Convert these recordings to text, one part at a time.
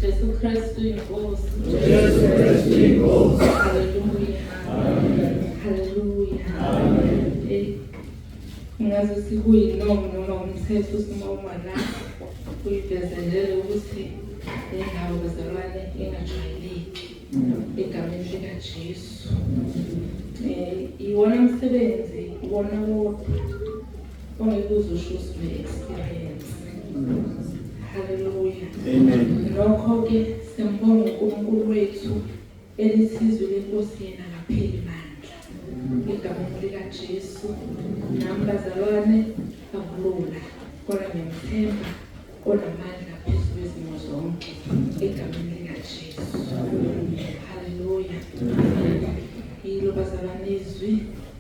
Jesu Kristu inkosi. Jesu Kristu inkosi. Haleluya. Amen. Haleluya. Amen. Ngaze sikuyinoma noma umthetho usimoma la kuyivezelele ukuthi indawo bazalwane ingajwayeleki egameni likaJesu. Iwona msebenzi iwona wodwa ongeke uzusho experience. Haleluya. Amen. Lokho-ke sembonga uNkulunkulu wethu elisizwe lenkosi yena ngapheli mandla. Egameni likaJesu nami bazalwane akulula kodwa ngiyamthemba onamandla phezu kwezimo zonke egameni likaJesu. Haleluya. Yilo bazalwane izwi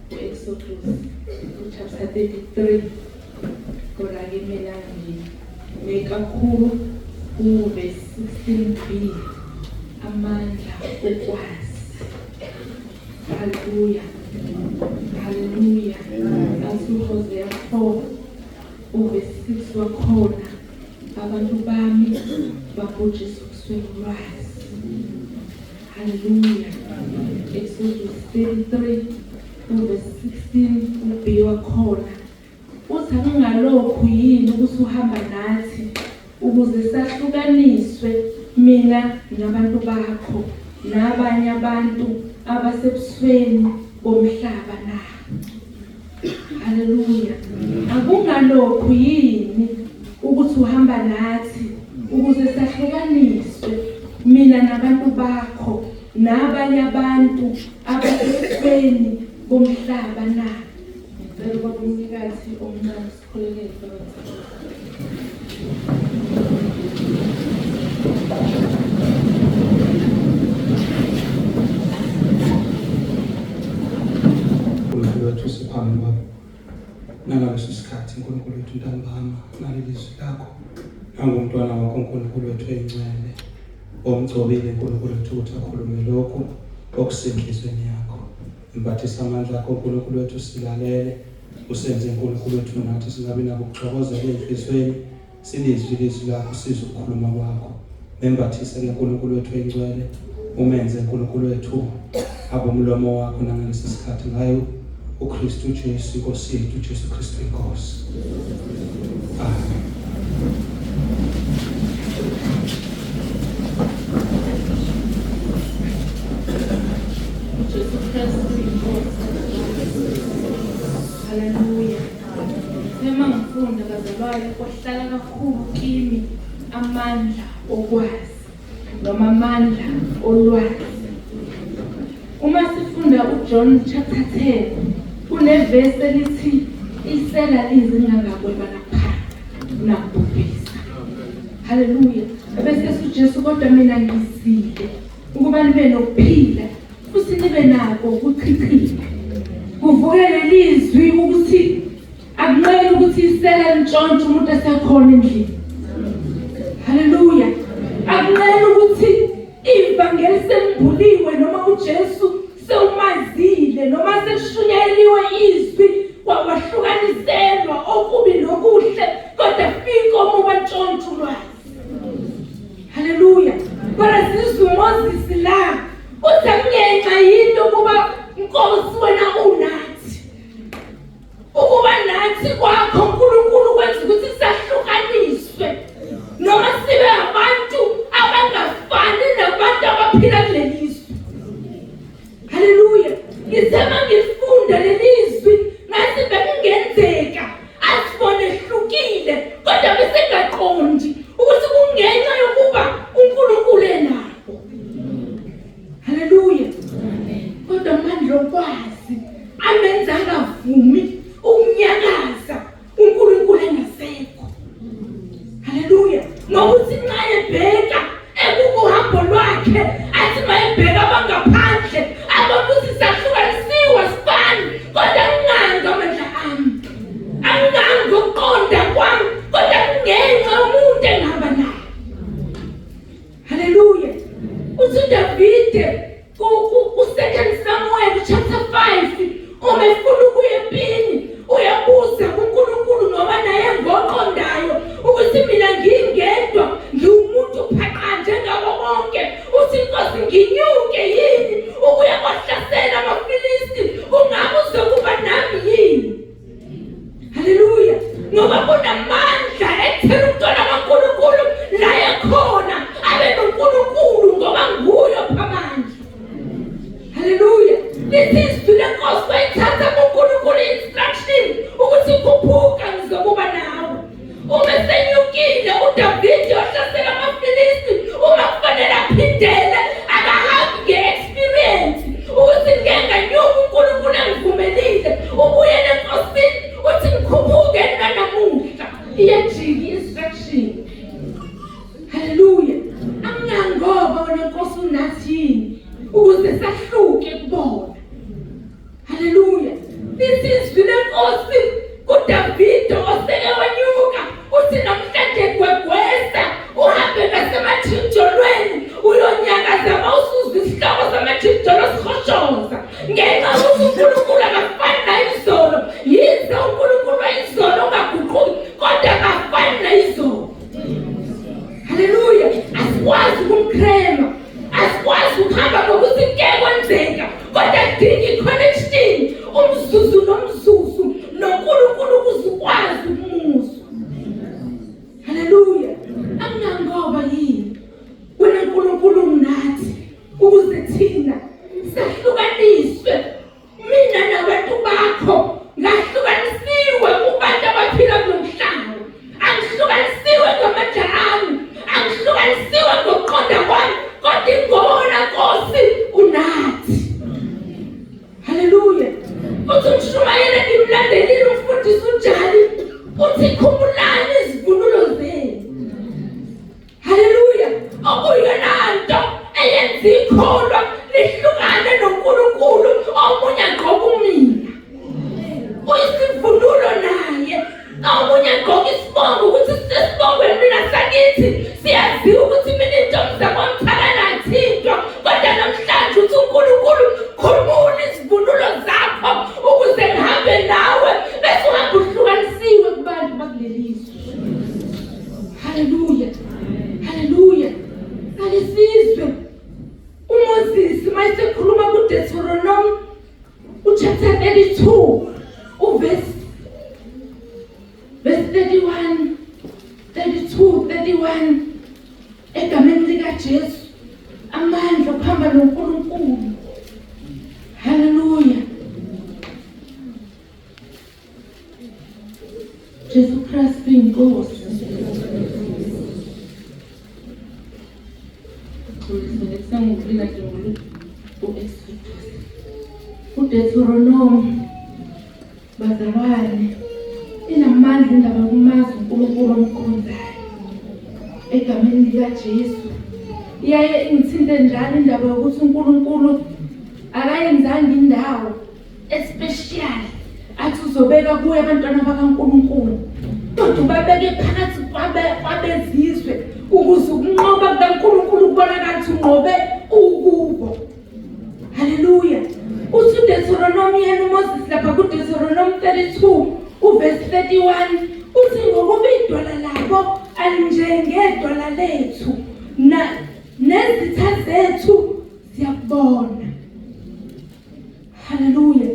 ku-Exodus chapter 33 kodwa-ke mina kakhulu verse 16b amandla okwazi. Haleluya. Haleluya. Hosea 4 verse 6 wakhona abantu bami babhujiswa kuswela ulwazi. Haleluya. Exodus 33 verse 16 ubhiwa wakhona uthi angalokhu yini ukuthi uhamba nathi ukuze sahlukaniswe mina nabantu bakho nabanye abantu abasebusweni bomhlaba na. Haleluya. Akungalokhu yini ukuthi uhamba nathi ukuze sahlukaniswe mina nabantu bakho nabanye abantu abasebusweni bomhlaba na. Ngicela ukuba umnikazi omncane sikhulekele phakathi. uNkulunkulu wethu siphambi kwakho nangaleso sikhathi uNkulunkulu wethu ntambama nalelizwi lakho nangumntwana wakho uNkulunkulu wethu eyingcwele omgcobile uNkulunkulu wethu ukuthi akhulume lokhu okusenhlizweni yakho. Mpathisa amandla akho uNkulunkulu wethu silalele usenze uNkulunkulu wethu nathi singabi nako ukuxokozela enhlizweni silizwi ilizwi lakho sizwe ukukhuluma kwakho. Membathise uNkulunkulu wethu eyingcwele umenze uNkulunkulu wethu abe umlomo wakho nangalesi sikhathi ngayo uKristu Jesu Inkosi yethu Jesu Kristu inkosi. Amen. kwahlala kakhulu kimi amandla okwazi noma amandla olwazi. Uma sifunda uJohn chapter 10 kunevesi elithi isela lizingangabweba naphaka nakubhubhisa. Haleluya. Bese uJesu kodwa mina ngizile ukuba nibe nokuphila futhi nibe nako ukuchithika. Kuvuke lelizwi ukuthi akunqeni ukuthi isela lintshontshe umuntu esekhona endlini. Haleluya. Akunqeni ukuthi ivangeli sembuliwe noma uJesu sewumazile noma seshunyeliwe izwi kwawahlukaniselwa okubi nokuhle kodwa fika omuba ntshontshe ulwazi. Haleluya. Kodwa sizwe Moses la uthi ngenxa yinto kuba Nkosi wena unathi. Ukuba nathi kwakho uNkulunkulu kwenza ukuthi sahlukaniswe noma sibe abantu abangafani nabantu abaphila kulelizwe. Haleluya. Ngizema ngifunda lelizwi ngathi bekungenzeka asibone hlukile kodwa bese ngaqondi ukuthi kungenxa yokuba uNkulunkulu enabo. Haleluya. Kodwa amandla okwazi amenza angavumi ukunyakaza uNkulunkulu engasekho. Haleluya. Nokuthi nxa ebheka ekuhambo lwakhe athi mayebheka abangaphandle ababuthi sahlukanisiwe sifani kodwa nganga amandla ami anganga ukuqonda kwami kodwa kungenxa yomuntu engihamba naye. Haleluya. Uthi uDavide ku-2 Samuel chapter 5 uma efuna ukuya empini uyabuza kuNkulunkulu noma naye ngoqondayo ukuthi mina ngingedwa ngiwumuntu phaqa njengabo bonke. Uthi Nkosi nginyuke yini ukuya kwahlasela amaFilisti ungabe uzokuba nami yini. Haleluya. Ngoba kunamandla ekutheni umntwana kaNkulunkulu la ekhona abe noNkulunkulu ngoba nguye ophamandla. Haleluya. Lisizwi lenkosi bayithatha kuNkulunkulu instruction ukuthi khuphuka ngizokuba nawe. Uma senyukile uDavide yohlasela amaFilisti uma kufanele aphindele akahambi nge-experience ukuthi ngenganyuka uNkulunkulu engivumelile ubuye nenkosini uthi ngikhuphuke nanamuhla iyajika i-instruction. Haleluya. Angangoba wena Nkosi unathini ukuze sahluke kubona. Haleluya. Lisizwi lenkosi kuDavide oseke wanyuka uthi namhlanje gwegwesa uhambe ngasemathinjolweni uyonyakaza mawusuzwa isihloko zamathinjolo sihoshoza ngenxa yokuthi uNkulunkulu akafani nayizolo. Yize uNkulunkulu wayizolo ungaguquki kodwa akafani nayizolo. Haleluya. Asikwazi ukumkrema, asikwazi ukuhamba ngokuthi kuyakwenzeka kodwa dinga i-connection umzuzu nomzuzu noNkulunkulu ukuze ukwazi ukumuzwa. Haleluya. Angangoba yini wena uNkulunkulu unathi ukuze thina sahlukaniswe mina nabantu bakho ngahlukanisiwe kubantu abaphila kulo mhlaba. Angihlukanisiwe ngamandla ami, angihlukanisiwe ngokuqonda kwami kodwa ingona Nkosi unathi. Haleluya. Uthi uMshumayeli ngimlandelile umfundisi uNjali uthi khumbulani izivunulo zenu. Haleluya. Okuyona nto eyenza ikholwa lihlukane noNkulunkulu omunye agqoka umina. Uyisivunulo naye omunye agqoka isibongo ukuthi sisesibongweni mina sakithi siyaziwa ukuthi mina intombi zakwamthakana athintwa kodwa namhlanje uthi uNkulunkulu khulumula izivunulo zakho ukuze ngihambe nawe bese uhambe uhlukanisiwe kubantu bakulelizwe. Haleluya. Haleluya. Alisizwe uMoses mayesekhuluma kuDeuteronomy chapter 32 verse 31 32 31 egameni likaJesu amandla okuhamba noNkulunkulu. Haleluya. Jesu Kristu Inkosi. Sengivula nje u-Exodus. uDeuteronomy, bazalwane, inamandla indaba kumazi uNkulunkulu omkhonzayo. Egameni likaJesu. Iyaye ingithinte njalo indaba yokuthi uNkulunkulu akayenzanga indawo especial athi uzobeka kuye abantwana bakaNkulunkulu. Kodwa ubabeke phakathi kwabezizwe ukuze ukunqoba kukaNkulunkulu kubonakala ukuthi unqobe ukubo. Haleluya. Uthi uDeuteronomy yena uMoses lapha kuDeuteronomy 32 uverse 31 uthi ngokuba idwala labo alinjengedwala lethu nezitha zethu ziyabona. Haleluya.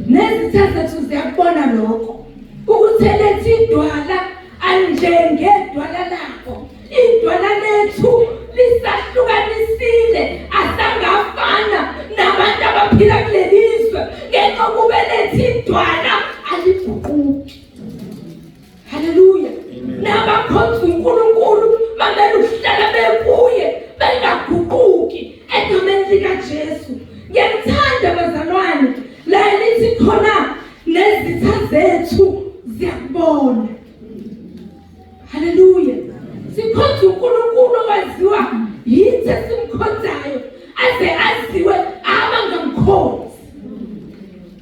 Nezitha zethu ziyabona lokho ukuthi lethi idwala alinjengedwala labo. Idwala lethu lisahlukanisile, asangafana nabantu abaphila kulelizwe ngenxa yokuba lethi idwala aliguquki. Haleluya. Nabakhonza uNkulunkulu bamele ukuhlala bekuye bengaguquki egameni likaJesu. Ngiyakuthanda bazalwane la lithi khona nezitha zethu ziyabona. Haleluya. Sikhonza uNkulunkulu owaziwa yithi esimkhonzayo aze aziwe abangamkhonzi.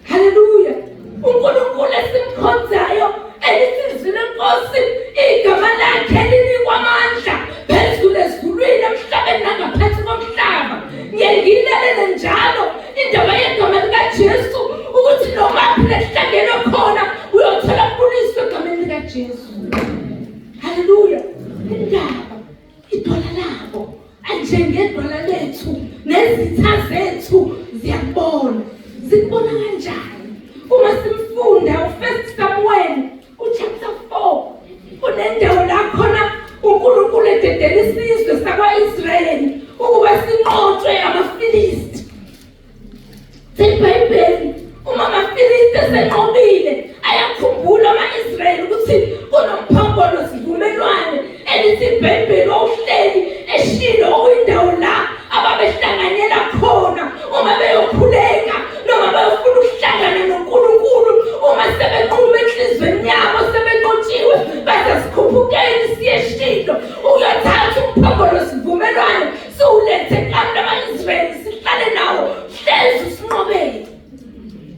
Haleluya. uNkulunkulu esimkhonzayo elisizwe lenkosi igama lakhe linikwa amandla phezulu ezulwini emhlabeni nangaphansi komhlaba. Ngiyilelele njalo indaba yegama likaJesu ukuthi noma phela sihlangene khona uyothola kuliswe egameni likaJesu. Haleluya. Indaba idwala labo anjengedwala lethu nezitha zethu ziyabona. Zikubona kanjani? Uma simfunda uFirst Samuel chapter 4 kunendawo la khona uNkulunkulu ededela isizwe sakwa-Israyeli ukuba sinqotshwe amaFilisti. IBhayibheli uma amaFilisti esenqobile ayakhumbula ama-Israyeli ukuthi kunomphongolo sivumelwane elithi iBhayibheli wawuhleli eShilo okuyindawo la ababehlanganyela khona uma beyokhuleka noma bayofuna ukuhlangana noNkulunkulu. Uma sebenquma enhlizweni yabo sebenqotshiwe baze sikhuphukeni siye eShilo uyothatha umphongolo sivumelwane siwulethe ekhanda lama-Israyeli sihlale nawo hlezi usinqobele.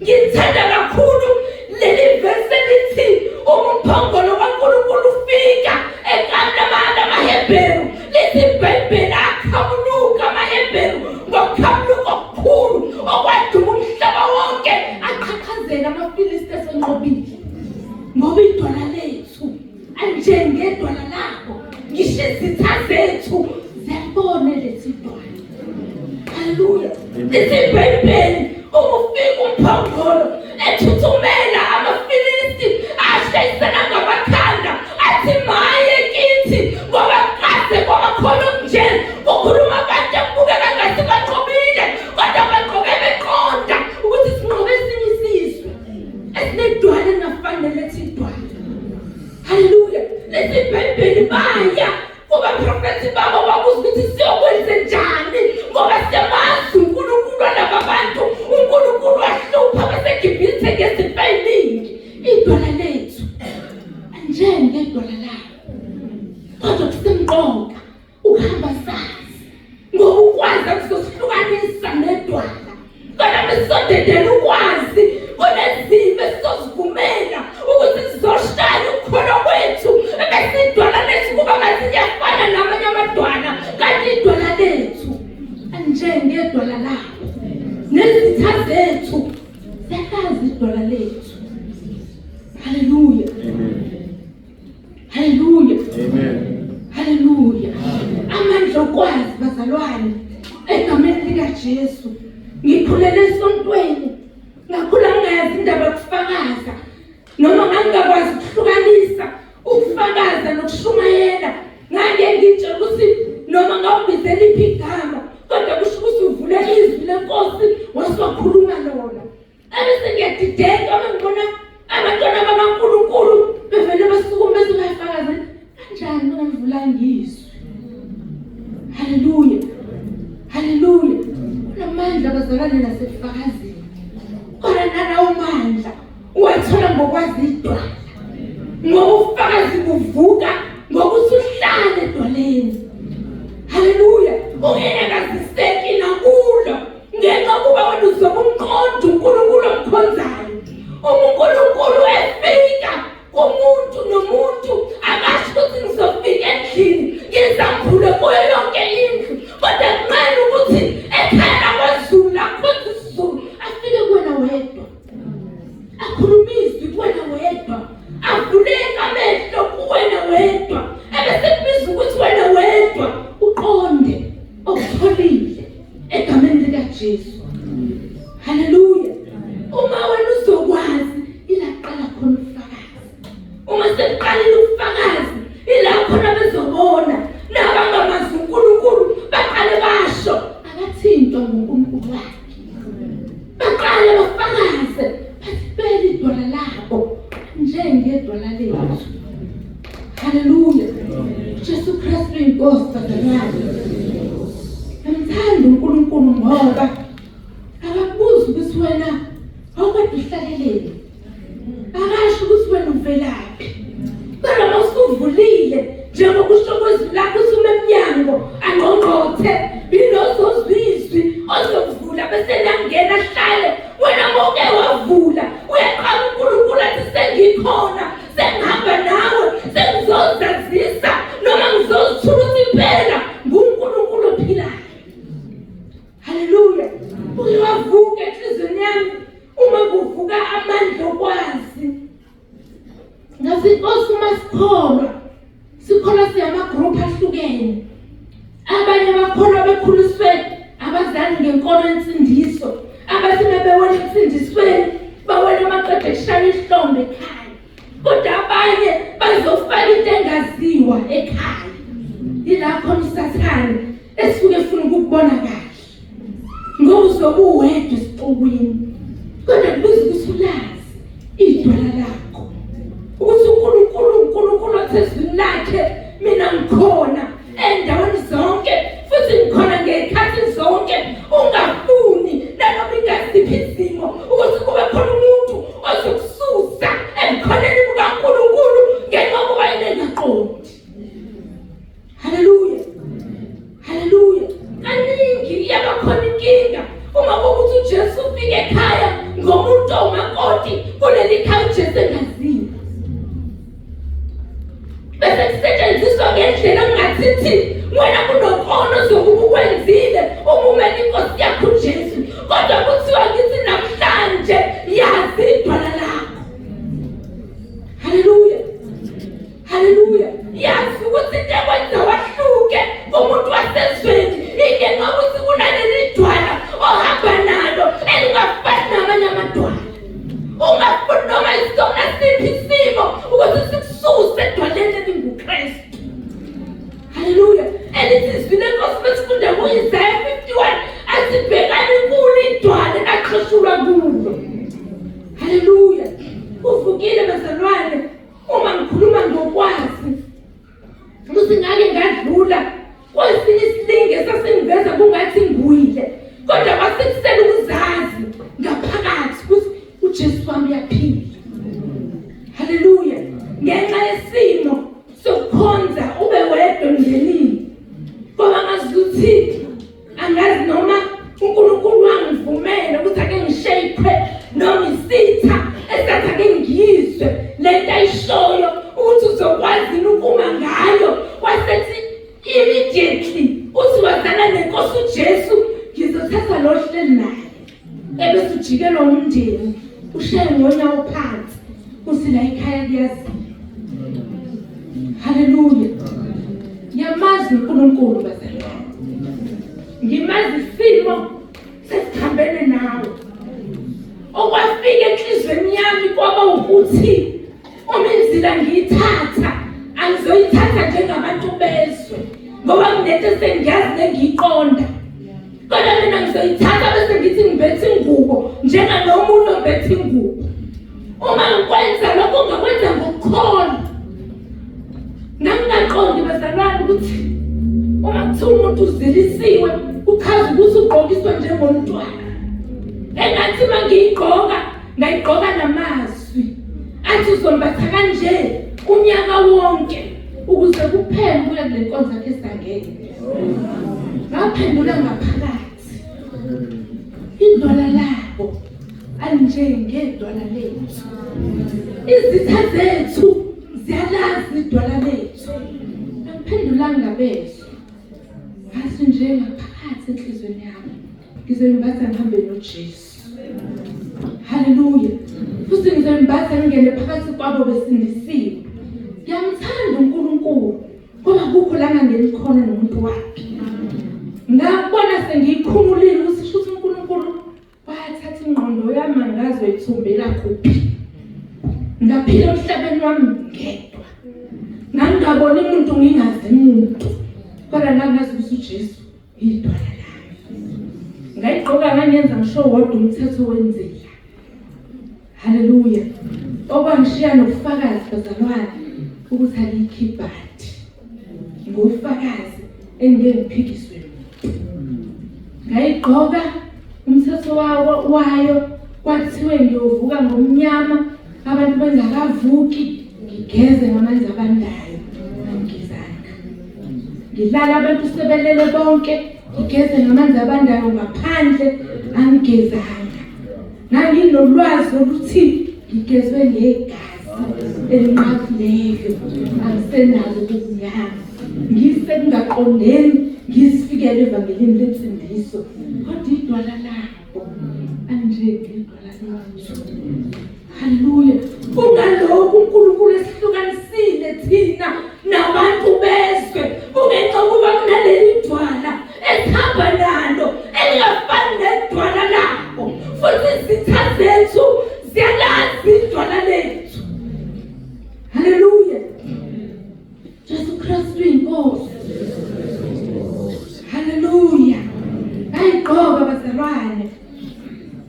Ngithanda kakhulu leli verse elithi umphongolo kaNkulunkulu ufika ekhanda lamaHebheru. Lithi iBhayibheli akhamunuka amaHebheru ngokukhamunuka okukhulu okwaduma umhlaba wonke aqhaqhazela amaFilisti esenqobile. Ngoba idwala lethu anjengedwala labo. Ngisho izitha zethu ziyabona lethi idwala. Haleluya. Lithi iBhayibheli ukufika umphongolo ethuthumela amaFilisti ashayisana ngamakhanda athi maye kithi ngoba kade kwaba khona okunje ukhuluma kade kubukeka ngathi banqobile kodwa banqobe beqonda ukuthi sinqobe esinye isizwe esinedwala elingafani lethi idwala. Haleluya. Lethi iBhayibheli baya kubaprofethi babo babuza ukuthi siyokwenze njani ngoba siyamazi uNkulunkulu walaba bantu. uNkulunkulu wahlupha baseGibhithe ngezifo eziningi. Idwala lethu anjengedwala labo. Kodwa kusemqoka ukuhamba sazi ngoba ukwazi akusihlukanisa nedwala. Kodwa besizodedela ukwazi kunezimo esizozivumela ukuthi sizoshaya ukukholwa kwethu bese idwala lethu kuba ngathi liyafana namanye amadwala kanti idwala lethu anjengedwala labo. Nezitha zethu ziyakazi idwala lethu. Haleluya. Haleluya. Haleluya. Amandla okwazi bazalwane egameni likaJesu. Ngikhulele esontweni ngakhula ngazi indaba yokufakaza noma ngangakwazi ukuhlukanisa ukufakaza nokushumayela. Ngake ngitshe ukuthi noma ngawubizela iphi igama kodwa kusho ukuthi uvule izwi lenkosi wasiwakhuluma lona. Ebese ngiyadideka uma ngibona abantwana bakaNkulunkulu bevele basukume bezingayifakazi namhlanje ngivula ngizwe. Haleluya. Haleluya. Unamandla bazalwane nasefakazini. Kona nalawo mandla uwathola ngokwazi idwala. Ngokufakazi kuvuka ngokuthi uhlale edwaleni. Haleluya. Ungekaziseki nakulo. Ngenxa kuba wena uzomqonda uNkulunkulu omkhonzayo. uNkulunkulu efika kumuntu nomuntu akasho ukuthi ngizofika endlini ngizamphule kuyo yonke indlu kodwa kumele ukuthi ekhaya kwaZulu lakhona isiZulu afike kuwena wedwa akhulumizwe kuwena wedwa avuleke amehlo kuwena wedwa ebese kubiza ukuthi wena wedwa uqonde okutholile egameni likaJesu. Haleluya. Uma wena uzokwazi ilaqala khona ufakazi. Uma seqalile ufakazi ila khona bezobona nabangamazi uNkulunkulu baqale basho akathintwa nguNkulunkulu wakhe. Baqale bafakaze bathibele idwala labo njengedwala lethu. Haleluya. Jesu Kristu inkosi bazalwane. Ngimthanda uNkulunkulu ngoba akabuzi ukuthi wena awukade uhlaleleni. Akasho ukuthi wena uvelaphi. Kodwa mawusuvulile njengokusho kwezwi lakho usume emnyango angqongqothe ilozozizwi ozovula bese nangena hlale wena moke wavula uyaqala uNkulunkulu athi sengikhona sengihamba nawe sengizozazisa noma ngizozithula impela nguNkulunkulu ophilayo. Haleluya. Uyavuka enhlizweni yami uma kuvuka amandla okwazi. Ngathi Nkosi uma sikholwa siyamagroup ahlukene. Abanye bakholwa bekhuliswe abazali ngenkolo yensindiso. Abasime bewela insindisweni bawela amaqeda eshaya ihlombe ekhaya. Kodwa abanye bazofaka into engaziwa ekhaya. Ilapho uSathane esuke efuna ukubona kahle. Ngokuzobe uwedwa esixukwini. Kodwa kubuza ukuthi ulazi idwala lakho. Ukuthi uNkulunkulu othezwini lakhe mina ngikhona endaweni zonke futhi ngikhona ngezikhathi zonke. Ungafuni nanoma ingasiphi izimo ukuthi kube khona umuntu ozokususa emkhoneni kukaNkulunkulu ngenxa yokuba yena engaqondi. Haleluya. Haleluya. Kaningi yabakhona inkinga uma kuthi uJesu ufike ekhaya ngomuntu omakoti kuleli khaya uJesu engaziwa. Bese kusetshenziswa ngendlela engathi wena kunokono zokuba ukwenzile umumela inkosi yakho uJesu. Kodwa kuthiwa ngithi namhlanje yazi idwala lakho. Haleluya. Haleluya. Yazi ukuthi into ekwenza wahluke kumuntu wasezweni ingenxa ukuthi kunaleli dwala ohamba nalo elingafani namanye amadwala. Ungafuni noma isona siphi isimo ukuthi sikususe edwaleni elinguKristu. Haleluya. Elithi izwi lenkosi besifunda kuIsaya 51 athi bhekani kulo idwala aqheshulwa kulo. Haleluya. Uvukile bazalwane uma ngikhuluma ngokwazi ukuthi ngake ngadlula kwesinye isilinge esasingiveza kungathi ngwile kodwa kwasikusela ukuzazi ngaphakathi ukuthi uJesu wami uyaphila. Haleluya. Ngenxa yesimo sokukhonza ube wedwa emndenini ngoba ngazi ukuthi angazi noma uNkulunkulu wangivumela ukuthi ake ngishayiphe noma isitha esathi ake ngiyizwe lento ayishoyo ukuthi uzokwazi ukuma ngayo. Wasethi immediately uthi wazana nenkosi uJesu ngizothatha lo hleli naye ebese ujikelwa umndeni ushaye ngonyawo phansi uthi la ekhaya liyazi. Haleluya. Ngiyamazi uNkulunkulu bazalwane. Ngimazi isimo sesikhambene nawe. Okwafika enhlizweni yami kwaba ukuthi umenzila ngiyithatha angizoyithatha njengabantu bezwe ngoba nginento sengiyazi nengiyiqonda. Kodwa mina ngizoyithatha bese ngithi ngibethe ingubo njenganomuntu obethe ingubo. Uma ngikwenza lokho ngakwenza ngokukholwa. Nangingaqondi ukuthi uma kuthiwa umuntu uzilisiwe uchaza ukuthi ugqokiswa njengomntwana. Engathi mangiyigqoka ngayigqoka namazwi athi uzombatha kanje unyaka wonke ukuze kuphele kuya kule nkonzo yakhe esangene. Ngaphendula ngaphakathi idwala labo anjengedwala lethu. Izitha zethu ziyalazi idwala lethu. Ngaphendulanga bezwe hasi nje ngaphakathi enhlizweni yami ngizoyimbatha ngihambe noJesu. Haleluya. Futhi ngizoyimbatha ngingene phakathi kwabo besindisiwe. Ngiyamthanda uNkulunkulu ngoba kukho la ngangeni khona nomuntu wakhe. Ngabona sengiyikhumulile ukuthi shuthi uNkulunkulu wathatha ingqondo yami ngazoyithumbela kuphi. Ngaphila emhlabeni wami ngedwa. Ngangabona umuntu ngingazi umuntu. Kodwa ngangazi ukuthi uJesu idwala lami. Ngayigqoka ngangenza ngisho wodwa umthetho wenzila. Haleluya. Okwangishiya nobufakazi bazalwane ukuthi alikhibhathi. Ngofakazi engengiphikiswe. Ngayigqoka umthetho wayo kwathiwe ngiyovuka ngomnyama abantu bengakavuki ngigeze ngamanzi abandayo ngizanga. Ngilala abantu sebelele bonke ngigeze ngamanzi abandayo ngaphandle angigezanga. Nganginolwazi ukuthi ngigezwe ngegazi elinqabileyo angisenazo ukuzinyama. Ngisengaqondeni ngisifikele evangelini lensindiso kodwa idwala labo anjengedwala lethu. Haleluya. Kungalokhu uNkulunkulu esihlukanisile thina nabantu bezwe kungenxa kuba kunaleli dwala esihamba nalo elingafani nedwala labo. Futhi izitha zethu ziyalazi idwala lethu. Haleluya. Jesu Kristu inkosi. Haleluya. Ayigqoka bazalwane.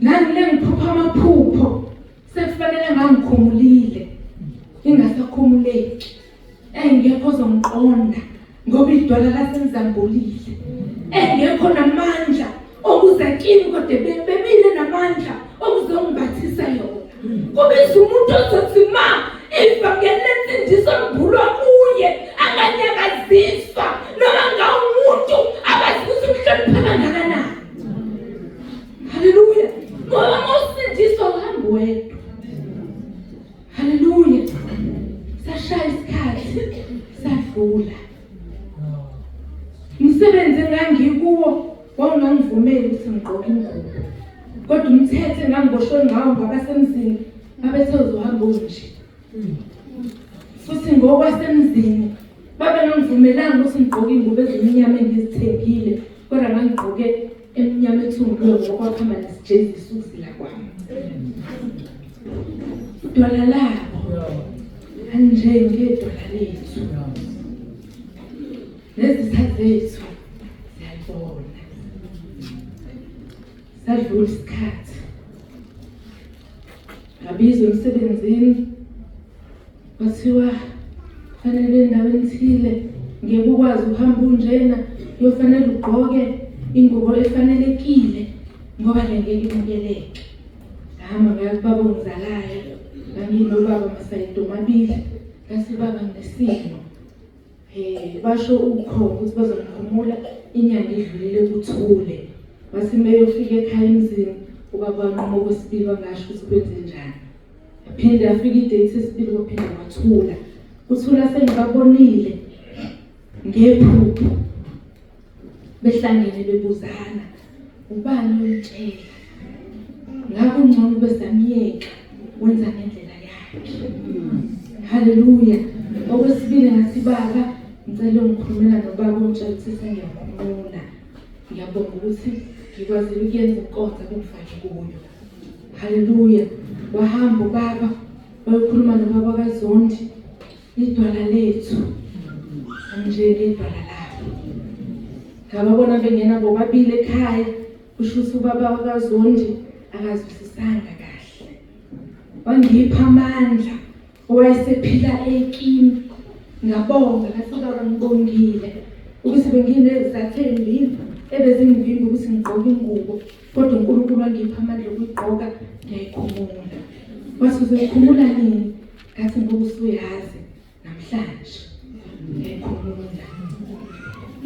Nangile ngiphupha amaphupho. Sekufanele ngangikhumulile. Ingasakhumuleki. Engekho zongiqonda ngoba idwala lasenzambulile. Engekho namandla okuza kimi kodwa bebile namandla okuzongibathisa yona. Kubiza umuntu ozothi ma ivangeli lensindiso ngibulwa kuye anganyakaziswa noma ngawumuntu abazibuza ukuhlonipha kangakanani. Haleluya. Ngoba mawusindiswa uhambe wedwa. Haleluya. Sashaya isikhathi sadlula. Umsebenzi engangikuwo wawungangivumeli ukuthi ngigqoke ingubo. Kodwa umthetho engangiboshwe ngawo ngabasemzini abethe uzohamba unje. Futhi ngokwasemzini babengangivumelanga ukuthi ngigqoke ingubo ezimnyama engizithengile kodwa ngangigqoke emnyama ethungiwe ngokwaphamba nesijezisi ukuzila kwami. Idwala labo anjengedwala lethu. Nezitha zethu ziyayibona. Sadlula isikhathi. Ngabizwa emsebenzini. Kwathiwa fanele endaweni thile ngeke ukwazi ukuhamba unjena uyofanele ugqoke ingubo efanelekile ngoba ngeke imukeleke. Ngahamba ngaya kubaba ongizalayo. Nginobaba masayidi omabili. Ngasibaba ngesimo. Basho ukhona ukuthi bazongikhumula inyanga idlulile kuthule. Basimeyofika ekhaya emzini ubaba wanqoma okwesibili bangasho ukuthi kwenze njani. Phinde afika idate esibili kophinde wathula. Uthula sengibabonile ngephupho. Behlangene bebuzana. Ubani uyitshela. Ngakho ngcono besamiyeka wenza ngendlela yakhe. Haleluya. Okwesibili ngathi baba ngicela ungikhulumela nobaba ongitshela ukuthi sengiyakhuluma. Ngiyabonga ukuthi ngikwazile ukuyenza inkonzo abengifake kuyo. Haleluya. Wahamba ubaba wayokhuluma nobaba kaZondi idwala lethu anjengedwala labo. Ngababona bengena bobabili ekhaya kusho ukuthi ubaba kaZondi akazwisisanga kahle. Wangipha amandla owayesephila ekimi. Ngabonga kasibaba ngibongile Ave nginezathu ezimbili ebezingivimba ukuthi ngigqoke ingubo, kodwa uNkulunkulu wangipha amandla okuyigqoka, ngiyayikhumula. Wathi uzoyikhumula nini? Ngathi ngoba usuyazi namhlanje ngiyayikhumula.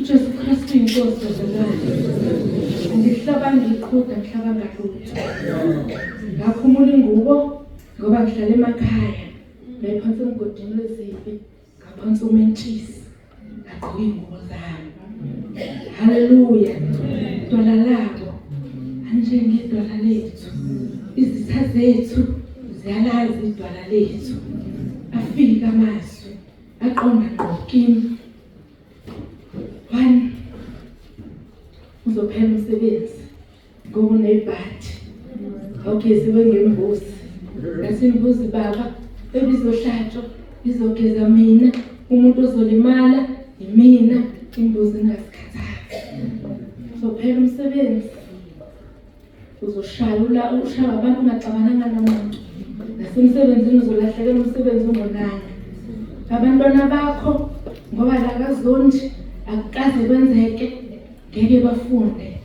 uJesu Kristu inkosi yezilwane. Ngihlabanga iqhuda, ngihlabanga lutho. Ngakhumula ingubo ngoba ngihlala emakhaya. Ngaphansi emgodini wezibi, ngaphansi umentshisi. Ngagqoka ingubo zami. Haleluya. Dwala labo anjengedwala lethu. Izitha zethu ziyalazi idwala lethu. Afika amazwi aqonda ngqo kimi. One, uzophela umsebenzi ngoba unebhathi. Okay, sibe ngembuzi. Ngasimbuzi baba, ebizohlatshwa, izogeza mina, umuntu ozolimala imina, imbuzi ingasikhathazi. Uzophela umsebenzi. Uzoshayula abantu ungaxabananga nomuntu. Nasemsebenzini uzolahlekelwa umsebenzi ungonanga. Abantwana bakho ngoba lakazondi akukaze kwenzeke ngeke bafunde.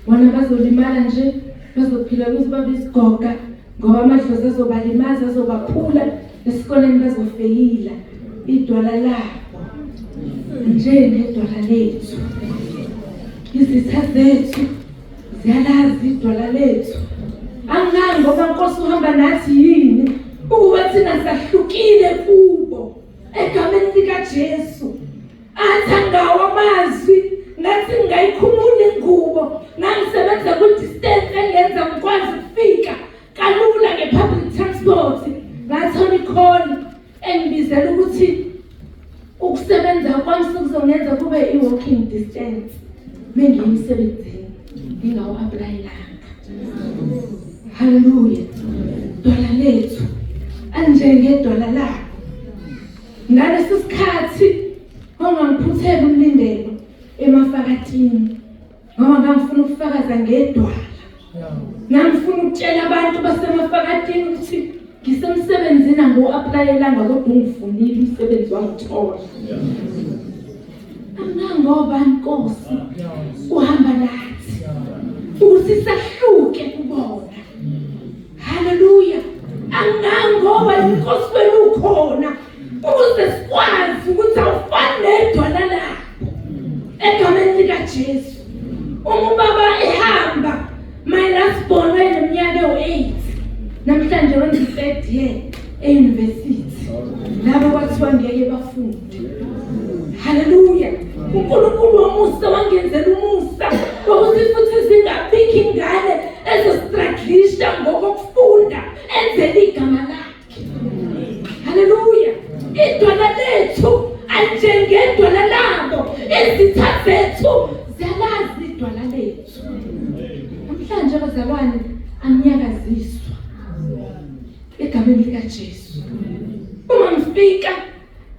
Bona bazolimala nje, bazophila kuze babe isigoga ngoba amadlozi azobalimaza, azobaphula esikoleni, bazofeyila. Idwala labo njengedwala lethu. Izitha zethu ziyalazi idwala lethu. Angazi ngoba Nkosi uhamba nathi yini ukuba thina sahlukile kubo. Egameni likaJesu athi angawa amazwi, ngathi ngayikhumula ingubo, ngangisebenza ku-distance engenza ngikwazi ukufika kalula nge-public transport. Ngathola i-call engibizela ukuthi ukusebenza kwami sekuzongenza kube i-walking distance mengiye emsebenzini ngingawu-aplayelanga. Haleluya. Dwala lethu anjengedwala labo. Ngalesi sikhathi ongangiphuthela umlindelo emafakatini ngoba ngangifuna ukufakaza ngedwala. Ngangifuna ukutshela abantu basemafakatini ukuthi ngisemsebenzini angiwu-aplayelanga kodwa ungifunile umsebenzi wangithola. Angangoba Nkosi uhamba nathi ukuthi sahluke kubona. Haleluya. Angangoba Inkosi wenu ukhona ukuze sikwazi ukuthi awufani nedwala labo. Egameni likaJesu. Ubaba ehamba, my last born eneminyaka ewu-8, namhlanje wenza i-3rd year e-university. Laba kwathiwa ngeke bafunde. Haleluya. uNkulunkulu womusa wangenzela umusa ukuthi futhi zingabikho ingane ezostruglisha ngokufunda, enzela igama lakhe. Haleluya. Idwala lethu anjengedwala labo. Izitha zethu ziyalazi idwala lethu. Namhlanje abazalwane angiyakaziswa egameni likaJesu. Uma ngifika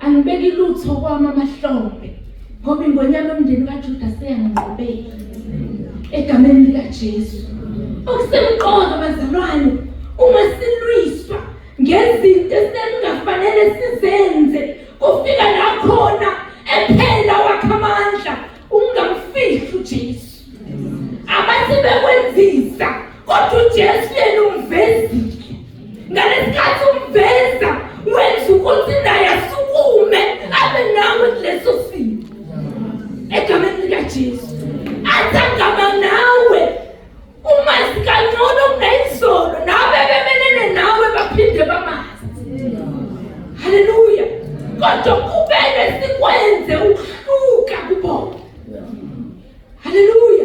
angibeki lutho kwami amahlombe ngoba ingonyama yomndeni kaJuda seyangqobeka egameni likaJesu. Okusemqoka abazalwane, uma silwiswa ngezinto esingafanele sizenze, kufika la khona ephela wakhe amandla ungamfihli uJesu. Abathi bekwenzisa kodwa uJesu yena umvezile. Ngalesikhathi umveza wenza ukuthi naye asukume abe nawe kuleso simo. Egameni likaJesu athi angaba nawe uma sikangcono kunayizolo, nabe bemelene nawe baphinde bamazi. Haleluya. Kodwa kubele sikwenze ukuhluka kubona. Haleluya.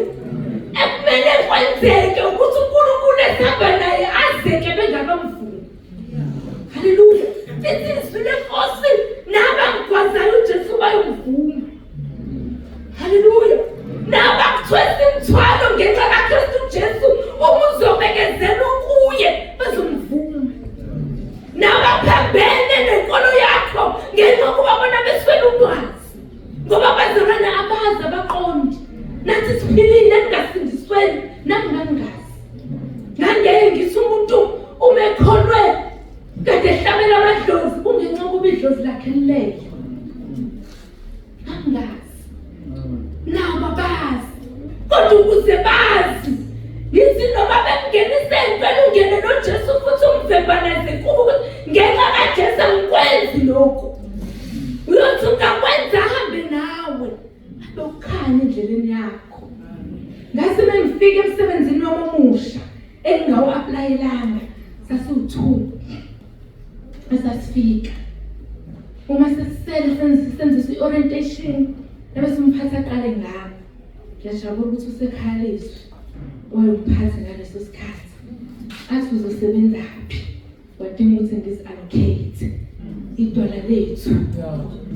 Ekumele kwenzeke ukuthi uNkulunkulu esihamba naye azeke bengabamvumi. Haleluya. Izizwi lenkosi nabangikwazayo uJesu bayomvuma. Haleluya. Nabakuthwesa imithwalo ngenxa kaKristu Jesu, uma uzobekezela kuye bazomvuma. Nabaphambene nenkolo yakho ngenxa yokuba bona beswele ulwazi, ngoba bazalwane abazi abaqondi. Nathi siphilile engasindisweni nangingazi. Ngangeke ngithi umuntu umekholwe kade ehlabela amadlozi kungenxa yokuba idlozi lakhe lilele. Angazi. kodwa ukuze bazi ngithi noma bengingenise impela ungene noJesu futhi umvembaneze kubo ngenxa kaJesu angikwenzi lokho uyothi ungakwenza ahambe nawe abe ukhanya endleleni yakho. Ngase mengifika emsebenzini wami omusha engingawu-aplayelanga sasiwu-2 esasifika uma sesisenzisa i-orientation bese umphathi aqale ngami. Ngiyajabula ukuthi usekhaliswe owayeuphathi ngaleso sikhathi athi uzosebenzaphi wadinga ukuthi ngisi-allocate idwala lethu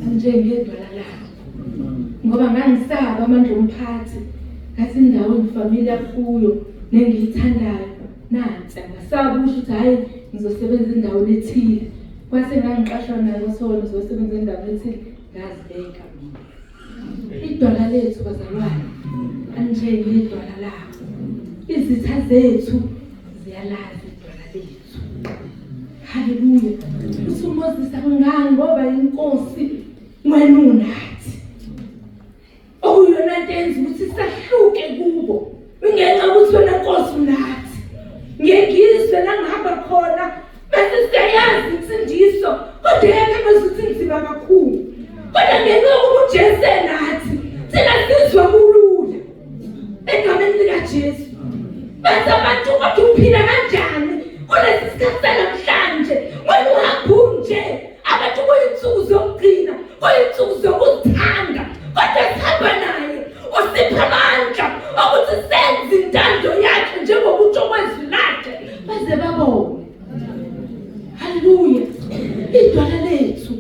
anjengedwala labo ngoba ngangisaba amandla omphathi ngathi indawo ngifamile kuyo nengiyithandayo nansi angasaba ukuthi hayi ngizosebenza endaweni ethile kwase ngangiqashwa nayo sona ngizosebenza endaweni ethile ngazibeka idwala lethu bazalwane anjengedwala labo. Izitha zethu ziyalazi idwala lethu. Haleluya. UMoses akungani ngoba inkosi wena unathi okuyona nto yenza ukuthi sahluke kubo ngenxa ukuthi wena nkosi unathi ngengizwe nangihamba khona bese siyayazi insindiso kodwa yeke bezuthi nzima kakhulu kodwa ngenxa yokuba uJesu nathi thina sizwe kulula egameni likaJesu. Bese abantu kodwa uphila kanjani kulesi sikhathi sanamhlanje wena uhamba nje abantu kuyinsuku zokugcina kuyinsuku zokuzithanda kodwa sihamba naye usipha amandla ukuthi senze intando yakhe njengokuthi okwezwi lakhe beze babone. Haleluya. Idwala lethu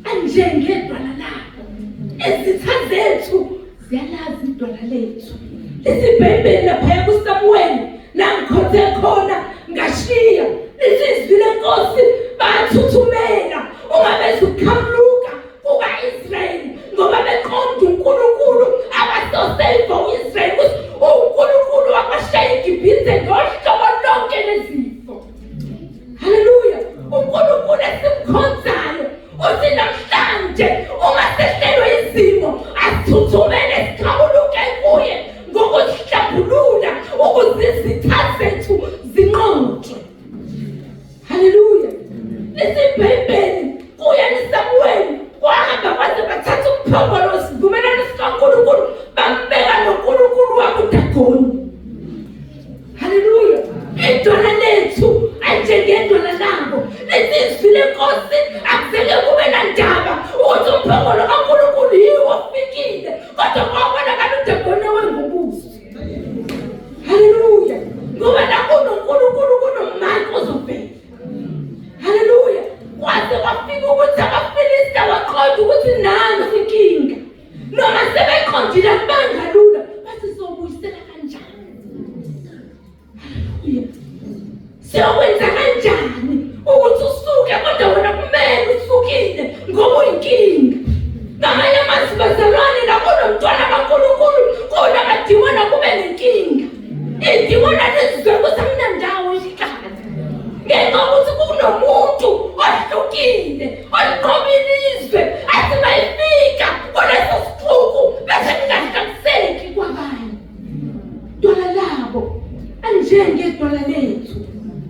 anjengedwala labo. Izitha zethu ziyalazi idwala lethu. Isibhebheli lapha kuSamuel nangikhothe khona ngashiya izizwi lenkosi bathuthumela ungabeze uqhamuka kuka-Israyeli ngoba beqonda uNkulunkulu abasoseva u-Israyeli ukuthi uNkulunkulu wakwashiya iGibhithe ngohlobo lonke lezifo. Haleluya. uNkulunkulu esimkhonzayo uthi namhlanje uma sehlelwe izimo asithuthumele siqhamuluke kuye ngokusihlambulula ukuze izitha zethu zinqotshwe. Haleluya. Isibhebheli kuya noSamuel wahamba kwaze bathatha umphongolo sivumelana sikaNkulunkulu bambeka noNkulunkulu wakudagoni. Haleluya. Idwala lethu anjengedwala labo. Izizwi lenkosi akuseke kube nandaba ukuthi umphongolo kaNkulunkulu yiwo ofikile kodwa kwabonakala udagoni wengubuso. Haleluya. Ngoba la kunoNkulunkulu kunomandla ozovela. Haleluya. Kwaze kwafika ukuthi abaFilisti waqonda ukuthi nalo inkinga noma sebeqondile kubangalula bathi sobuyisela kanjani. Haleluya. Siyokwenza kanjani ukuthi usuke kodwa wena kumele usukile ngoba uyinkinga. Ngamanye amazwi bazalwane la kunomntwana kaNkulunkulu khona kadimona kube nenkinga. Idimona lezizwe ukuthi akunandawo ihlala ngenxa yokuthi kunomuntu ohlukile oliqobile izwe athi bayifika kuleso sixuku bese kungahlaliseki kwabanye. Idwala labo anjengedwala lethu.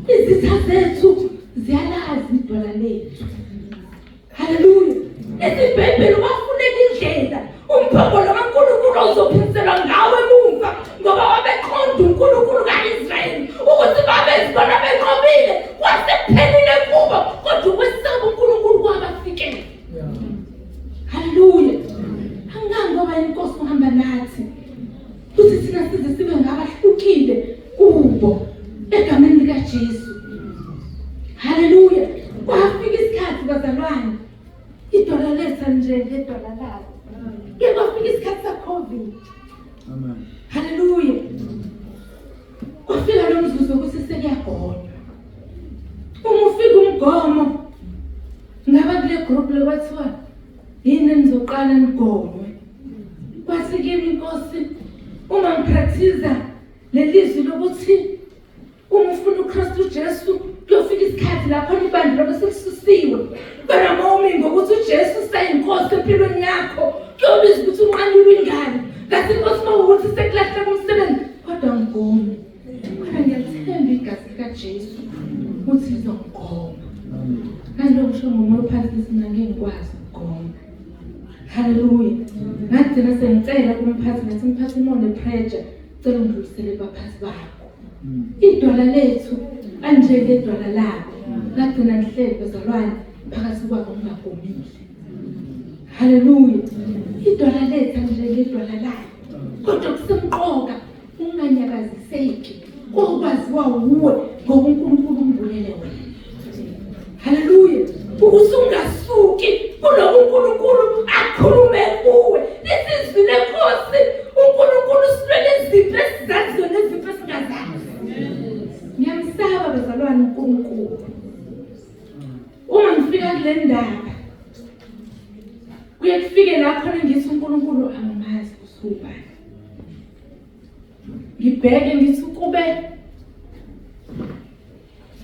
Izitha zethu ziyalazi idwala lethu. Haleluya. Esibhebheli kwafuneka indlela umphongolo kaNkulunkulu ozophinselwa ngawe emuva ngoba wabeqonda uNkulunkulu ka-Israyeli ukuthi babezibona beqobile kwasekuphelile kubo kodwa ukwesaba uNkulunkulu kwabafikela. Haleluya. Angangoba inkosi uhamba nathi ukuthi thina size sibe ngabahlukile kubo egameni likaJesu. Haleluya. Kwafika isikhathi bazalwane idwala lethu njengedwala labo. Kwafika isikhathi sa-COVID. Amen. Haleluya. Kwafika lo mzuzu ukuthi sekuyagonywa. Uma ufika umgomo ngaba kule group lekwathiwa yini nizoqala nigonywe. Kwathi kimi inkosi uma ngipractice lelizwi lokuthi uma ufuna uKristu Jesu kuyofika isikhathi lapho ibandla lobe selisusiwe kodwa mawumi ngokuthi uJesu sayinkosi empilweni yakho kuyobiza ukuthi unqanyulwe ingane ngathi inkosi mawukuthi sekulahla ngagcina sengicela kumphathi ngathi mphathi imone pressure cela ungidlulisele baphathi bakho idwala lethu anjengedwala lakho ngagcina ngihleli bezalwane phakathi kwabo ngingagomile haleluya idwala lethu anjengedwala lakho kodwa kusemqoka unganyakaziseki kokwaziwa uwe ngoba uNkulunkulu umbulele wena haleluya ukuthi ungasuki kulo uNkulunkulu akhulume kuwe lisizwi lenkosi uNkulunkulu silwele izipho esizaziyo nezipho esingazazi ngiyamsaba bezalwane uNkulunkulu uma ngifika kule ndaba kuye kufike la khona ngithi uNkulunkulu angimazi usubani ngibheke ngithi kube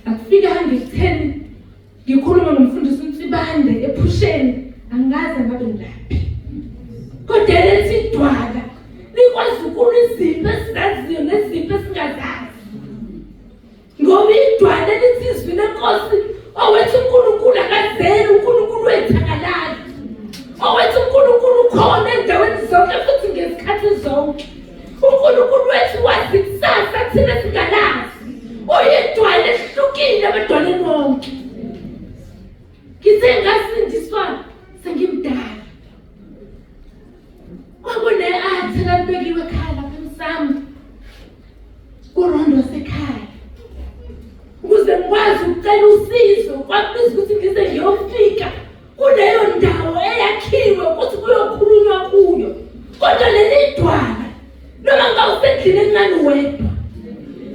akufika ngikutheni ngikhuluma nomfundisi uNtsibande ephusheni angazi ngabe ngilaphi kodwa lethi idwala likwazi ukulu izipho esizaziyo nezipho esingazazi ngoba idwala lithi izwi lenkosi owethu uNkulunkulu akazeli uNkulunkulu wethu akalali owethu uNkulunkulu khona endaweni zonke futhi ngezikhathi zonke uNkulunkulu wethu wazi kusasa thina singalazi oyedwala ehlukile abadwaleni bonke ngisengasindiswa sengimdala kwakune athi lalibekiwe ekhaya lapha emsamo kurondo sekhaya ukuze ngikwazi ukucela usizo kwakubiza ukuthi ngize ngiyofika kuleyo ndawo eyakhiwe ukuthi kuyokhulunywa kuyo kodwa leli dwala noma ngawusendlini encane wedwa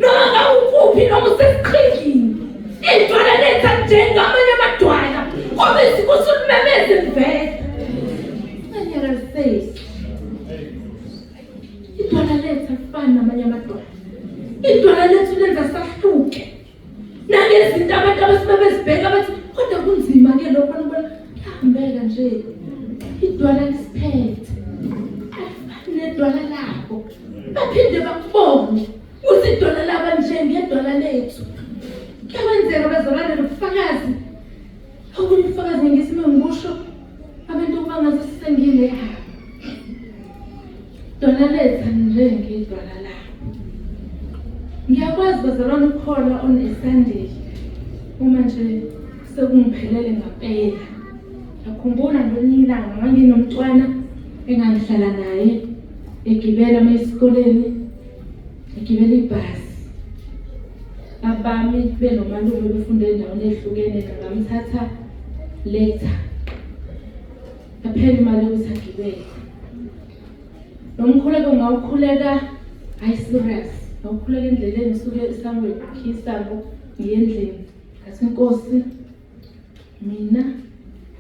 noma ngawukuphi noma usesiqhingini idwala letha njengamanye amadwala ngoba isikuthi ulimemeze mvele ngiyakaziseki idwala letha fana namanye amadwala idwala lethu lenza sahluke nangezinto abantu abasibezibheka bathi kodwa kunzima-ke lokho nobona kuyahambeka nje idwala lisiphethe alifani nedwala labo baphinde bakubone ukuthi idwala labo njengedwala lethu kuyawenzeka bezalwane nobufakazi okunye ubufakazi ngisime ngibusho abantu bangazi sisengile idwala lethu njengedwala labo ngiyakwazi bezalwane ukukhona on a Sunday uma nje sekungiphelele ngaphela ngakhumbula ngelinye ilanga nganginomntwana engangihlala naye egibela esikoleni egibela ibhasi abami benomalume befunde endaweni ehlukene ngamthatha later aphela imali ukuthi agibele nomkhuleko ngawukhuleka ayi serious ngawukhuleka endleleni ngisuke somewhere Kisabo ngiye endlini ngathi Nkosi mina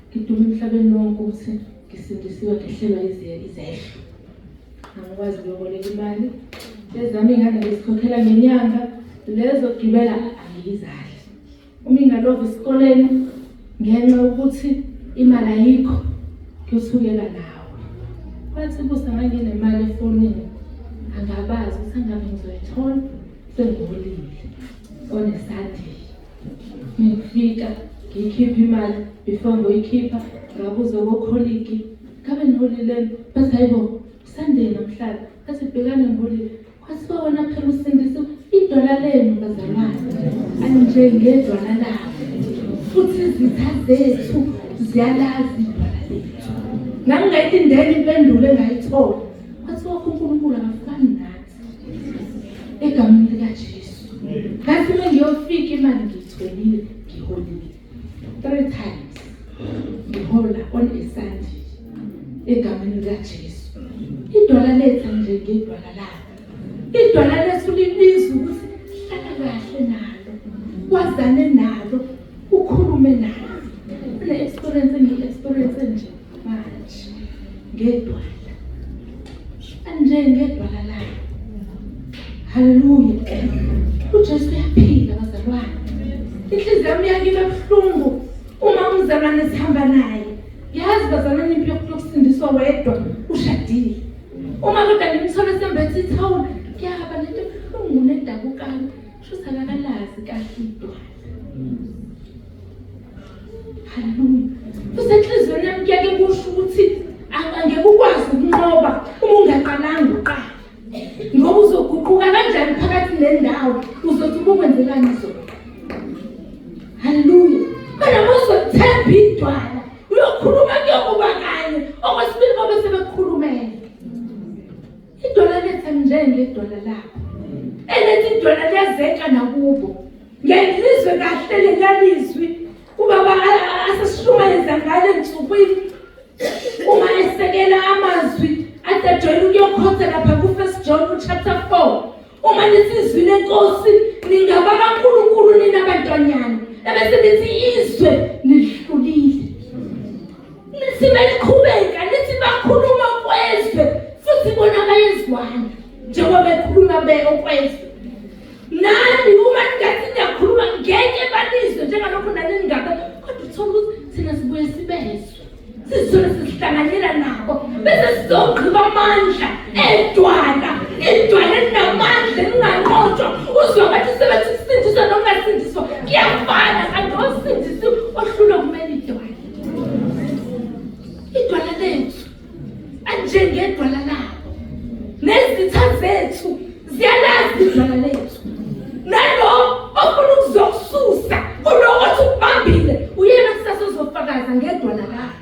ngiduma emhlabeni wonke ukuthi ngisindisiwe ngehlelwa izehlo angikwazi ukuboleka imali lezami ingane ngisikhokhela ngenyanga lezo gibela angiyizali uma ingalova esikoleni ngenxa ukuthi imali ayikho kuyothukela nawe kwathi busa nganginemali efonini angabazi ukuthi angabe ngizoyithola sengiholile on a Sunday ngifika ngikhipha imali before ngoyikhipha ngabuza kokholiki ngabe niholile bese hayibo Sunday namhlanje kathi bhekane ngiholile kwathi wona phela usindise idwala lenu bazalwane anjengedwala labo futhi izitha zethu ziyalazi idwala lethu ngangayilindele impendulo engayithola kwathi uNkulunkulu akafani nathi egameni likaJesu ngathi uma ngiyofika imali ngiyitholile ngiholile 3 times ngihola on a Sunday egameni likaJesu idwala lethu njengedwala labo idwala lethu libizwa ukuthi hlala kahle nalo wazane nalo ukhulume nalo le experience nje manje ngedwala anjengedwala labo haleluya uJesu uyaphila bazalwane inhliziyo yami yakibe buhlungu uma umzalwane sihamba naye yazi bazalwane impilo yokusindiswa wedwa ushadile uma kodwa ngimthola sembethe ithawula kuyaba lento ebuhlungu nedabukayo shuthi akakalazi kahle idwala haleluya futhi enhliziyweni yami kuyake kusho ukuthi angeke ukwazi ukunqoba ngedwala labo elethi idwala liyazeka nakubo ngelizwe kahle lelalizwi ubaba aseshumayeza ngale nsukwini uma esekela amazwi atajwayele ukuyokhotha lapha ku1 John chapter 4 uma lisizwi lenkosi ningaba kaNkulunkulu nina abantwanyana ebese lithi izwe lihlulile Simeqhubeka lithi bakhuluma kwezwe futhi bona bayezwana njengoba bekhuluma okwezwe nani uma ngathi niyakhuluma ngeke balizwe njengalokho nani ningabe kodwa uthola ukuthi thina sibuye sibezwe sizole sihlanganyela nabo bese sizogqiba amandla idwala linamandla linganqotshwa uzwa bathi sebethi sisindiswa noma ngasindiswa kuyafana kanti osindisiwe ohlulwa kumele idwala lethu anjengedwala labo nezitha zethu ziyalazi idwala lethu nalo ofuna ukuzokususa ulokothi ubambile uyena kusasa uzofakaza ngedwala labo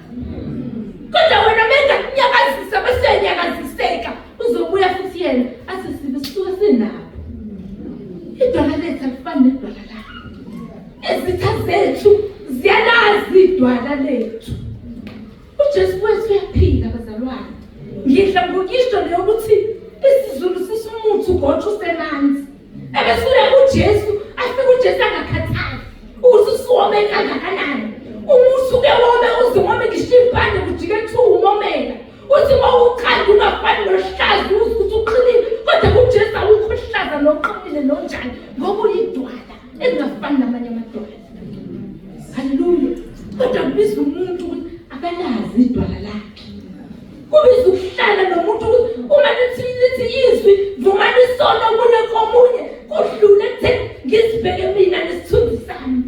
kodwa wena bengakunyakazisa besenyakaziseka uzobuya futhi yena asisibe sisuke sinabo idwala lethu alifani nedwala labo ezitha zethu ziyalazi idwala lethu uJesu wethu uyaphila bazalwane ngidla ngokisho leyo ukuthi isizulu sisumuthi ugotsha usemanzi ebese uya kuJesu afike uJesu angakhathali ukuthi usuwome kangakanani umuthi uke wome uzingome ngishimpane kujike kuthiwa umomela uthi mawuqanda ungafani nohlaza ukuthi uqinile kodwa kuJesu awukho hlaza noqinile nonjani ngoba uyidwala engafani namanye amadwala haleluya kodwa kubiza umuntu ukuthi akalazi idwala lakhe kubiza ukuhlala nomuntu uma lithi izwi vuma lisono kune komunye kudlule kutheni ngizibheke mina nesithunzi sami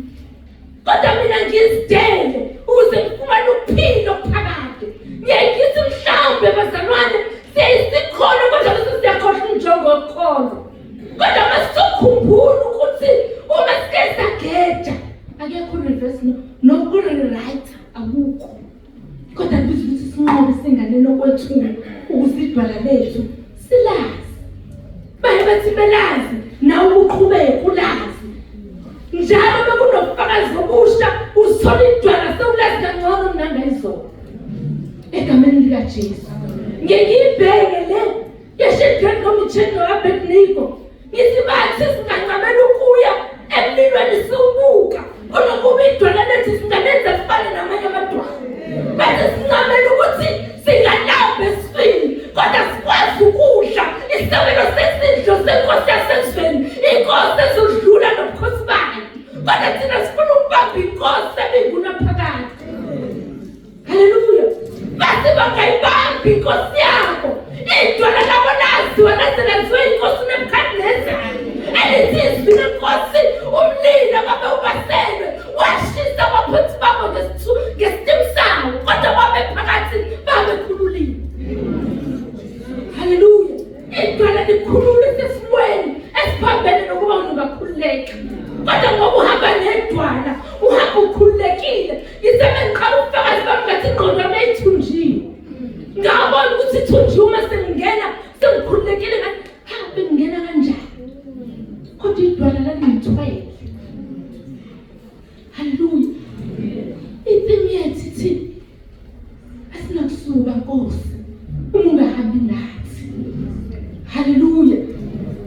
kodwa mina ngizidele ukuze ngifumane ukuphila phakathi ngiyayithi mhlawumbe bazalwane siyayisikhono kodwa bese siyakhohlwa injongo yokukhona kodwa masizokhumbula ukuthi uma sike sageja akekho reverse no-right akukho kodwa kubiza ukuthi sinqobe singaneni okwethuna ukuze idwala lethu silazi baye bathi belazi nawe uqhubeke ulazi njalo bekunobufakazi obusha uzithola idwala sewulazi kangcono kunangayizona egameni likaJesu ngiyibheke le yeshedweni nomitheni noAbednego ngithi bathi singancamela ukuya emlilweni siwubuka onokuba idwala lethu singalenza lifane namanye amadwala bese sincamela ukuthi singalambe esifini kodwa sikwazi ukudla isabelo sesidlo senkosi yasezweni inkosi ezodlula nobukhosi bayo kodwa thina sifuna ukubamba inkosi ebingunaphakade haleluya base bangayibambi inkosi yabo idwala labo laziwa lazenziwe inkosi uNebukadnezar elithi izwi lenkosi umlilo babe ubaselwe washisa abaphathi babo ngesitimu sawo kodwa babe phakathi babe khululile haleluya idwala likhulule sesimweni esiphambene nokuba ungakhululeka kodwa ngoba uhamba nedwala uhamba ukhululekile ngisebe ngiqala ubufakazi bami ngathi ingqondo yami ayithunjiwe ngabona ukuthi ithunjiwe uma sengingena sengikhululekile ngathi hambe ngingena kanjani kodwa idwala lalingithwele haleluya ithimi yethu ithi asinakusuka Nkosi uma ungahambi nathi haleluya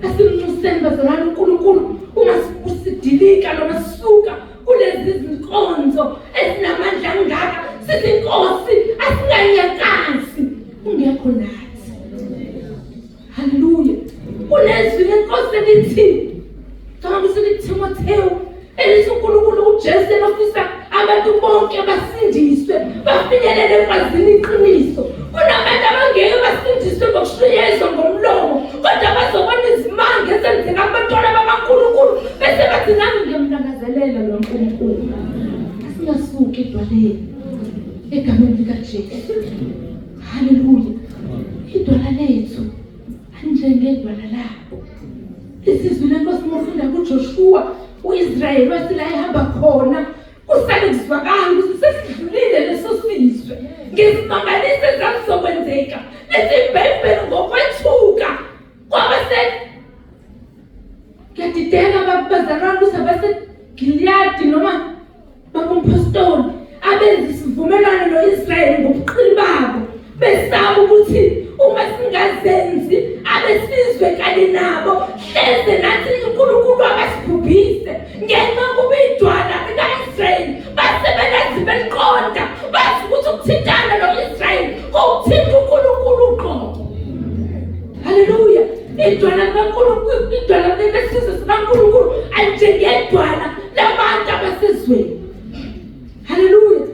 asimnxusemba zalana uNkulunkulu uma usidilika noma sisuka kulezi zinkonzo ezinamandla angaka sithi Nkosi asinganyakazi ungekho nathi haleluya kunezwi lenkosi elithi kama kusiTimotheo elithi uNkulunkulu uJesu efisa abantu bonke basindiswe bafinyelele ekwazini iqiniso kunabantu abangeke basindiswe ngokushiyezwa ngomlomo kodwa bazobona izimanga ezenzeka abantwana bakaNkulunkulu bese bathi nami ngiyamlangazelela lo nkulunkulu asingasuki edwaleni egameni likaJesu haleluya idwala lethu anjengedwala labo isizwe lenkosi mofunda kuJoshua uIsrayeli wasila ehamba khona kusale kuzwakala ukuthi sesidlulile leso sizwe ngezimangalise zakuzokwenzeka lezi iBhayibheli ngokwethuka kwaba uma singazenzi abesizwe kanye nabo hleze nathi uNkulunkulu akasibhubhise ngenxa yokuba idwala lika-Israyeli basebenzi beliqonda bazi ukuthi ukuthintana no-Israyeli kuwuthinta uNkulunkulu uqobo. Haleluya. Idwala likaNkulunkulu, idwala lesizwe sikaNkulunkulu anjengedwala labantu abasezweni. Haleluya.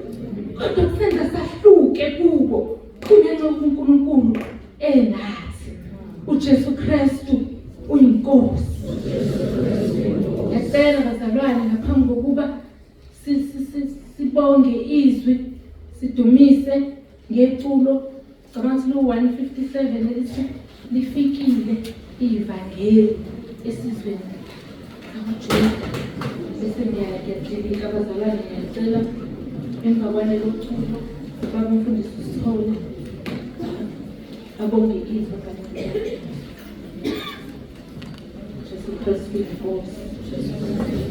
Kodwa kusenza sahluke kubo kungenxa uNkulunkulu enathi. uJesu Kristu uyinkosi. Ngiyacela bazalwane ngaphambi kokuba sibonge izwi sidumise ngeculo ngamathulu 157 elithi lifikile ivangeli esizweni amaJuda. Bese ngiyacela abazalwane ngiyacela emva kwalelo culo baba umfundisi Sithole abonge izwi kanye Jesu Kristu inkosi. Jesu Kristu.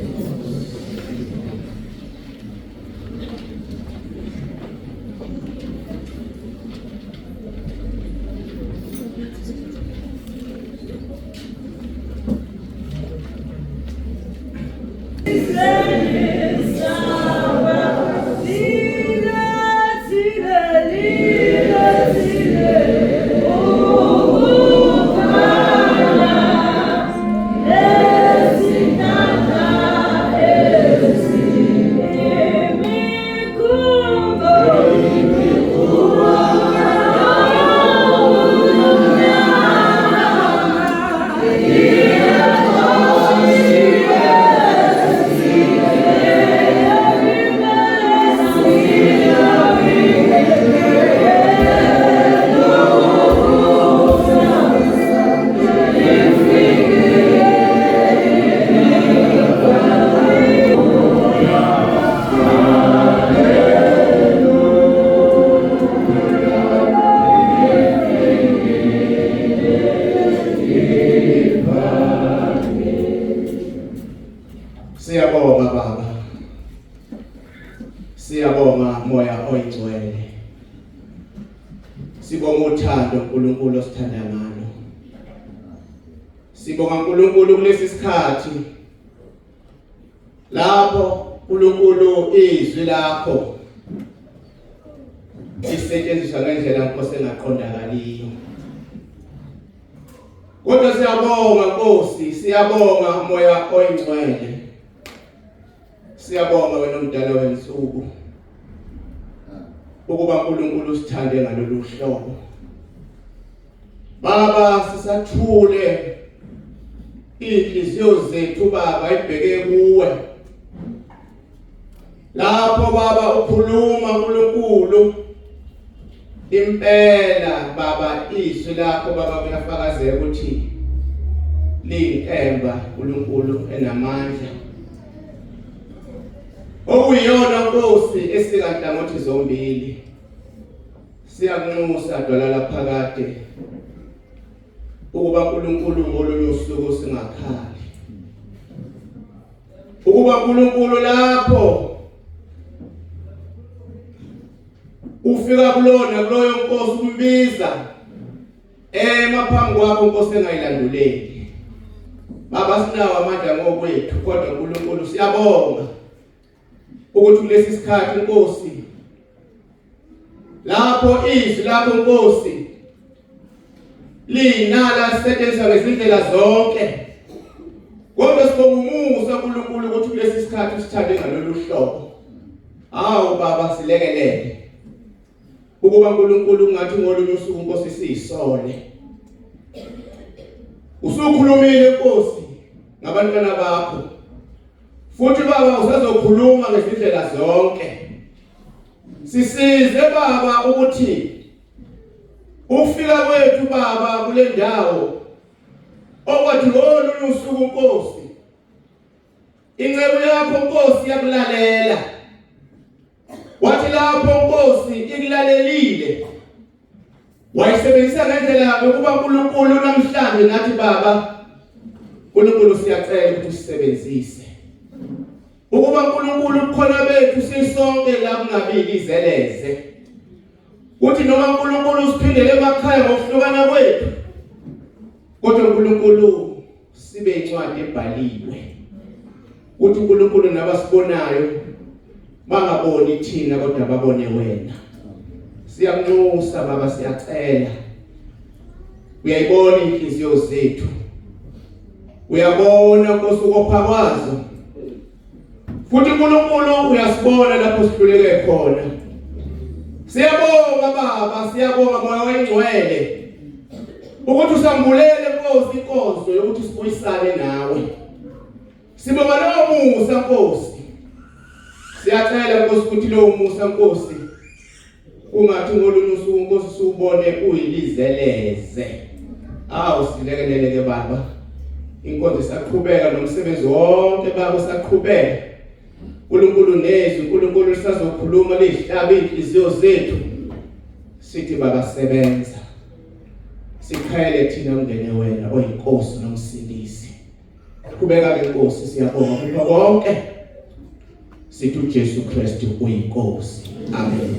Siyabonga Baba. Siyabonga Moya oyingcwele. Sibonga uthando uNkulunkulu osithanda ngalo. Sibonga uNkulunkulu kulesi sikhathi lapho uNkulunkulu izwi lakho lisetshenziswa ngendlela Nkosi engaqondakaliyo. Kodwa siyabonga Nkosi, siyabonga Moya oyingcwele. Siyabonga wena umdala wensuku ukuba uNkulunkulu usithande ngalolu hlobo. Baba sisathule inhliziyo zethu Baba ibheke kuwe. Lapho Baba ukhuluma uNkulunkulu impela Baba izwi lakho Baba kuyafakazela ukuthi liyinkemba uNkulunkulu enamandla. Okuyiyona Nkosi esikanhlangothi zombili. Siyanxusa dwala laphakade ukuba uNkulunkulu ngolunye usuku singakhali. Ukuba uNkulunkulu lapho ufika kulona kuloyo Nkosi umbiza emaphambi kwakho Nkosi engayilanduleli. Baba sinawo amandla ngokwethu kodwa uNkulunkulu siyabonga ukuthi kulesi sikhathi Nkosi lapho izwi lakho Nkosi linala setshenziswa ngezindlela zonke. Kodwa sibonga umusa uNkulunkulu ukuthi kulesi sikhathi usithande ngalolu hlobo. Hawu Baba silekelele ukuba uNkulunkulu ngathi ngolunye usuku Nkosi siyisole. Usukhulumile Nkosi ngabantwana bakho. Futhi Baba usazokhuluma ngezindlela zonke. Sisize Baba ukuthi ufika kwethu Baba kule ndawo okwathi ngolunye usuku Nkosi inceku yakho Nkosi yakulalela. Wathi lapho Nkosi ikulalelile wayisebenzisa ngendlela yokuba uNkulunkulu namhlanje nathi Baba uNkulunkulu siyacela ukuthi usisebenzise. Ukuba uNkulunkulu khona bethu sisonke la kungabili izeleze. uthi noma uNkulunkulu usiphindele emakhaya ngokuhlukana kwethu, kodwa uNkulunkulu sibe incwadi ebhaliwe. Uthi uNkulunkulu nabasibonayo bangaboni thina kodwa babone wena. Siyakunxusa baba, siyacela. Uyayibona inhliziyo zethu. Uyabona kusukopha kwazo. Futhi uNkulunkulu uyasibona lapho sihluleke khona. Siyabonga baba, siyabonga moya oyingcwele ukuthi usambulele Nkosi inkonzo yokuthi sibuyisane nawe. Sibonga lowo musa Nkosi. Siyacela Nkosi ukuthi lowo musa Nkosi ungathi ngolunye usuku Nkosi usubone uyilizeleze. Silekeleleke baba. Inkonzo isaqhubeka nomsebenzi wonke baba, usaqhubeka. uNkulunkulu nezwi, uNkulunkulu lisazokhuluma lihlaba inhliziyo zethu. Sithi baba sebenza. Sikhayele thina ungene wena oyinkosi nomsindisi. Qhubeka ke Nkosi, siyabonga kukho konke. Sithi uJesu Kristu uyinkosi. Amen.